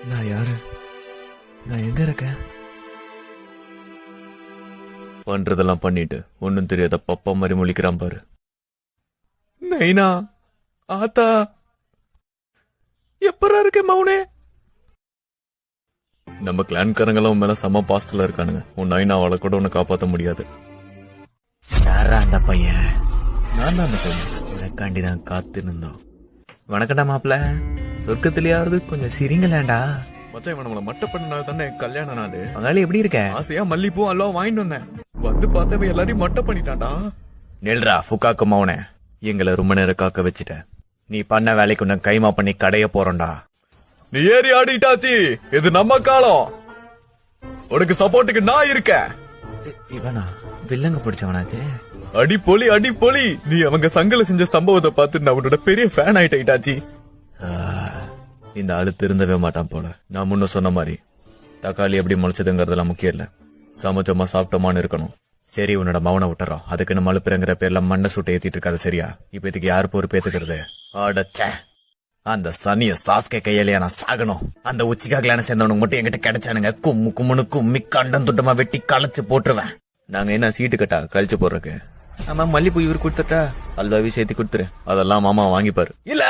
நான் யாரு? நான் எங்க இருக்கேன்? பண்றதெல்லாம் பண்ணிட்டு ஒன்னும் தெரியாத பப்பா மாதிரி முழிக்கிறான் பாரு. நைனா, ஆத்தா, எப்பரா இருக்க மௌனே? நம்ம கிளான்காரங்கெல்லாம் மேல செம பாஸ்டர்ல இருக்கானுங்க. உன் நைனாவால கூட உன்னை காப்பாத்த முடியாது. யாரா அந்த பையன்? நான் தான் அந்த பையன். உனக்காண்டிதான் காத்து இருந்தோம். வணக்கடா மாப்பிள்ள. சொர்க்கத்திலேயாவது கொஞ்சம் சிரிங்களாண்டா. மச்சான், இவன் நம்மள மட்ட பண்ணனால தானே கல்யாண நாள். மகாளி எப்படி இருக்க? ஆசையா மல்லிப்பூ எல்லாம் வாங்கிட்டு வந்தேன். வந்து பார்த்தவன் எல்லாரையும் மட்ட பண்ணிட்டான்டா. நெல்ரா ஃபுக்காக்கு மௌனே, எங்களை ரொம்ப நேரம் காக்க வச்சுட்ட. நீ பண்ண வேலைக்கு உன்னை கைமா பண்ணி கடைய போறோம்டா. நீ ஏறி ஆடிட்டாச்சு. இது நம்ம காலம். உனக்கு சப்போர்ட்டுக்கு நான் இருக்கேன். இவனா வில்லங்க பிடிச்சவனாச்சே. அடி பொலி, அடி பொலி. நீ அவங்க சங்கல செஞ்ச சம்பவத்தை பார்த்து நான் உன்னோட பெரிய ஃபேன் ஆயிட்டாச்சி. இந்த ஆளு திருந்தவே மாட்டான் போல. நான் முன்ன சொன்ன மாதிரி தக்காளி எப்படி முளைச்சதுங்கிறதெல்லாம் முக்கியம் இல்ல, சமைச்சோமா சாப்பிட்டோமான்னு இருக்கணும். சரி, உன்னோட மௌன விட்டுறோம். அதுக்குன்னு மழுப்புறங்கிற பேர்ல மண்ணை சுட்டு ஏத்திட்டு இருக்காது, சரியா? இப்ப இதுக்கு யாரு பொறுப்பு ஏத்துக்கிறது? அடச்ச, அந்த சனிய சாஸ்கே கையிலேயே நான் சாகணும். அந்த உச்சிக்காக்கலான சேர்ந்தவனுக்கு மட்டும் என்கிட்ட கிடைச்சானுங்க, கும்மு கும்முன்னு கும்மி கண்டம் துட்டமா வெட்டி களைச்சு போட்டுருவேன். நாங்க என்ன சீட்டு கட்டா கழிச்சு போடுறதுக்கு? ஆமா, மல்லிப்பூ இவரு கொடுத்துட்டா அல்வாவி சேர்த்து கொடுத்துரு. அதெல்லாம் மாமா வாங்கிப்பாரு. இல்ல